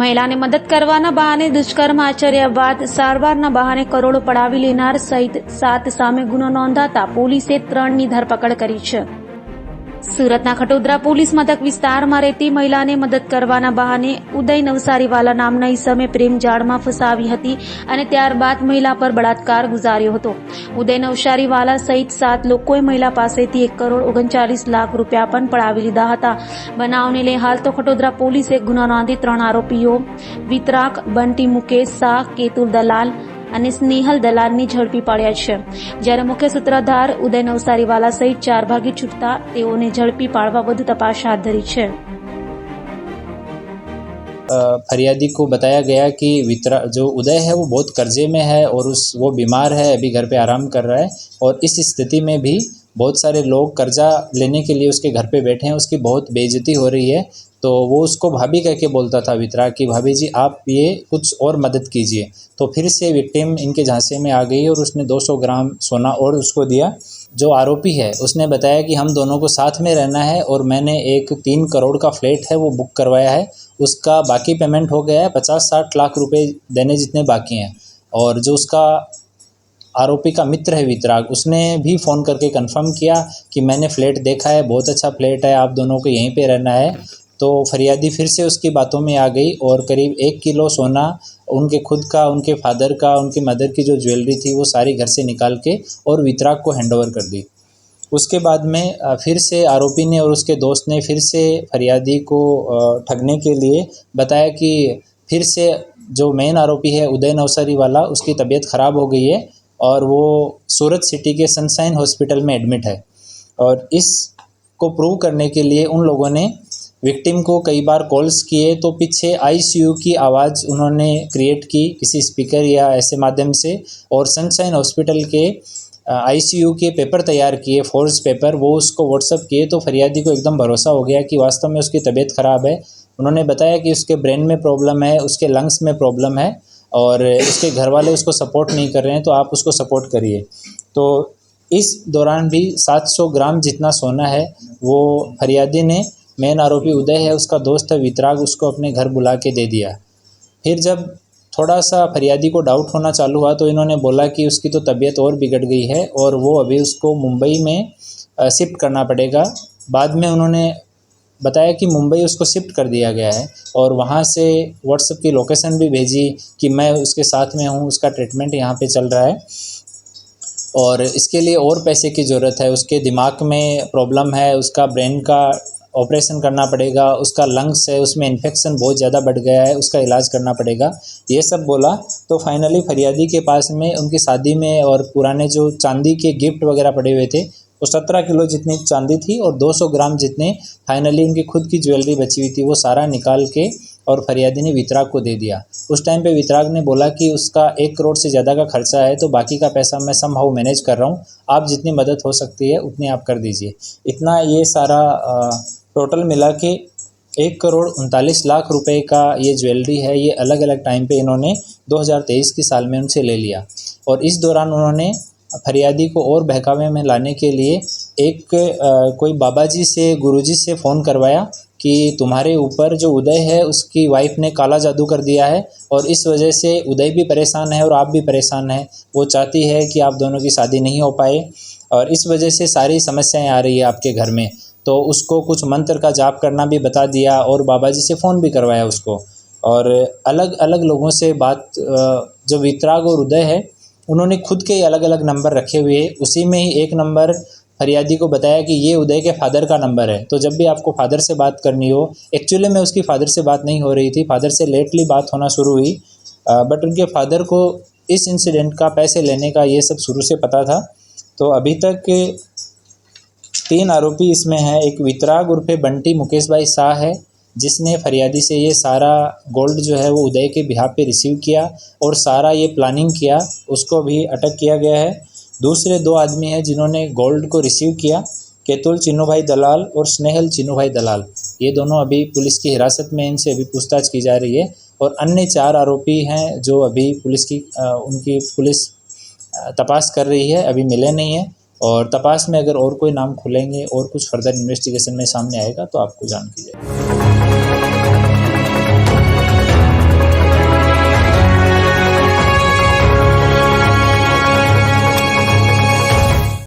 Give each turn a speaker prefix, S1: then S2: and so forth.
S1: મહિલાને મદદ કરવાના બહાને દુષ્કર્મ આચર્યા બાદ સારવારના બહાને કરોડો પડાવી લેનાર સહિત 7 સામે ગુનો નોંધાતા પોલીસે 3ની ધરપકડ કરી છે। સુરતના ખટોદરા પોલીસ મથક વિસ્તારમાં રહેતી મહિલાને મદદ કરવાના બહાને ઉદય નવસારીવાલા નામના ઈસમે પ્રેમ જાળમાં ફસાવી હતી અને ત્યારબાદ મહિલા પર બળાત્કાર ગુજાર્યો હતો। ઉદય નવસારીવાલા સહિત 7 લોકોએ મહિલા પાસેથી 1 કરોડ 39 લાખ રૂપિયા પણ પડાવી લીધા હતા। બનાવને લઈ હાલ તો ખટોદરા પોલીસે ગુનો નોંધી 3 આરોપીઓ વિતરાક, બંટી મુકેશ શાહ, કેતુલ દલાલ અને સ્નેહલ દલાલની ઝડપી પાડ્યા છે। જ્યારે મુખ્ય સૂત્રધાર ઉદય નવસારીવાલા સહિત 4 ભાગી છૂટતા તેઓને ઝડપી પાડવા વધુ તપાસ હાથ ધરી છે।
S2: फरियादी को बताया गया कि जो उदय है वो बहुत कर्जे में है और वो बीमार है, अभी घर पे आराम कर रहा है और इस स्थिति में भी बहुत सारे लोग कर्जा लेने के लिए उसके घर पे बैठे हैं, उसकी बहुत बेइज्जती हो रही है। तो वो उसको भाभी कह के बोलता था वितरा कि भाभी जी आप ये कुछ और मदद कीजिए। तो फिर से विक्टिम इनके झांसे में आ गई और उसने 200 ग्राम सोना और उसको दिया। जो आरोपी है उसने बताया कि हम दोनों को साथ में रहना है और मैंने एक 3 करोड़ का फ्लैट है वो बुक करवाया है, उसका बाकी पेमेंट हो गया है, 50-60 लाख रुपए देने जितने बाकी हैं। और जो उसका आरोपी का मित्र है वितराग, उसने भी फ़ोन करके कंफर्म किया कि मैंने फ्लैट देखा है, बहुत अच्छा फ्लैट है, आप दोनों को यहीं पे रहना है। तो फरियादी फिर से उसकी बातों में आ गई और करीब 1 किलो सोना उनके खुद का, उनके फादर का, उनकी मदर की जो ज्वेलरी थी वो सारी घर से निकाल के और वितराग को हैंडओवर कर दी। उसके बाद में फिर से आरोपी ने और उसके दोस्त ने फिर से फरियादी को ठगने के लिए बताया कि फिर से जो मेन आरोपी है उदय नवसारी वाला, उसकी तबीयत ख़राब हो गई है और वो सूरत सिटी के सनशाइन हॉस्पिटल में एडमिट है। और इसको प्रूव करने के लिए उन लोगों ने विक्टिम को कई बार कॉल्स किए तो पीछे आईसीयू की आवाज़ उन्होंने क्रिएट की किसी स्पीकर या ऐसे माध्यम से, और सनशाइन हॉस्पिटल के आईसीयू के पेपर तैयार किए, फोर्स पेपर, वो उसको व्हाट्सअप किए। तो फरियादी को एकदम भरोसा हो गया कि वास्तव में उसकी तबीयत ख़राब है। उन्होंने बताया कि उसके ब्रेन में प्रॉब्लम है, उसके लंग्स में प्रॉब्लम है और उसके घर वाले उसको सपोर्ट नहीं कर रहे हैं, तो आप उसको सपोर्ट करिए। तो इस दौरान भी 700 ग्राम जितना सोना है वो फरियादी ने, मेन आरोपी उदय है, उसका दोस्त है वितराग, उसको अपने घर बुला के दे दिया। फिर जब थोड़ा सा फरियादी को डाउट होना चालू हुआ तो इन्होंने बोला कि उसकी तो तबीयत और बिगड़ गई है और वो अभी उसको मुंबई में शिफ्ट करना पड़ेगा। बाद में उन्होंने बताया कि मुंबई उसको शिफ्ट कर दिया गया है और वहाँ से व्हाट्सएप की लोकेशन भी भेजी कि मैं उसके साथ में हूँ, उसका ट्रीटमेंट यहाँ पे चल रहा है और इसके लिए और पैसे की ज़रूरत है, उसके दिमाग में प्रॉब्लम है, उसका ब्रेन का ऑपरेशन करना पड़ेगा, उसका लंग्स है उसमें इन्फेक्शन बहुत ज़्यादा बढ़ गया है, उसका इलाज करना पड़ेगा, ये सब बोला। तो फाइनली फरियादी के पास में उनकी शादी में और पुराने जो चांदी के गिफ्ट वगैरह पड़े हुए थे वो 17 किलो जितनी चांदी थी और 200 ग्राम जितने फाइनली उनकी खुद की ज्वेलरी बची हुई थी वो सारा निकाल के और फरियादी ने वितराग को दे दिया। उस टाइम पे वितराग ने बोला कि उसका 1 करोड़ से ज़्यादा का खर्चा है तो बाकी का पैसा मैं समहाउ मैनेज कर रहा हूँ, आप जितनी मदद हो सकती है उतनी आप कर दीजिए। इतना ये सारा टोटल मिला के 1 करोड़ 39 लाख रुपए का ये ज्वेलरी है, ये अलग अलग टाइम पे इन्होंने 2023 की साल में उनसे ले लिया। और इस दौरान उन्होंने फरियादी को और बहकावे में लाने के लिए एक कोई बाबा जी से, गुरुजी से फ़ोन करवाया कि तुम्हारे ऊपर जो उदय है उसकी वाइफ ने काला जादू कर दिया है और इस वजह से उदय भी परेशान है और आप भी परेशान हैं। वो चाहती है कि आप दोनों की शादी नहीं हो पाए और इस वजह से सारी समस्याएं आ रही है आपके घर में। तो उसको कुछ मंत्र का जाप करना भी बता दिया और बाबा जी से फ़ोन भी करवाया उसको। और अलग अलग लोगों से बात, जो वितराग और उदय है उन्होंने खुद के अलग अलग नंबर रखे हुए, उसी में ही एक नंबर फरियादी को बताया कि ये उदय के फादर का नंबर है। तो जब भी आपको फादर से बात करनी हो, एक्चुअली में उसकी फादर से बात नहीं हो रही थी, फादर से लेटली बात होना शुरू हुई, बट उनके फादर को इस इंसिडेंट का, पैसे लेने का ये सब शुरू से पता था। तो अभी तक 3 आरोपी इसमें हैं। एक वितराग उर्फे बंटी मुकेश भाई शाह है जिसने फरियादी से ये सारा गोल्ड जो है वो उदय के बिहाफ पे रिसीव किया और सारा ये प्लानिंग किया, उसको भी अटक किया गया है। दूसरे 2 आदमी हैं जिन्होंने गोल्ड को रिसीव किया, केतुल चिन्नू भाई दलाल और स्नेहल चिन्नू भाई दलाल, ये दोनों अभी पुलिस की हिरासत में, इनसे अभी पूछताछ की जा रही है। और अन्य 4 आरोपी हैं जो अभी उनकी पुलिस तपास कर रही है, अभी मिले नहीं है। और तपास में अगर और कोई नाम खुलेंगे और कुछ फर्दर इन्वेस्टिगेशन में सामने आएगा तो आपको जान की जाएगी।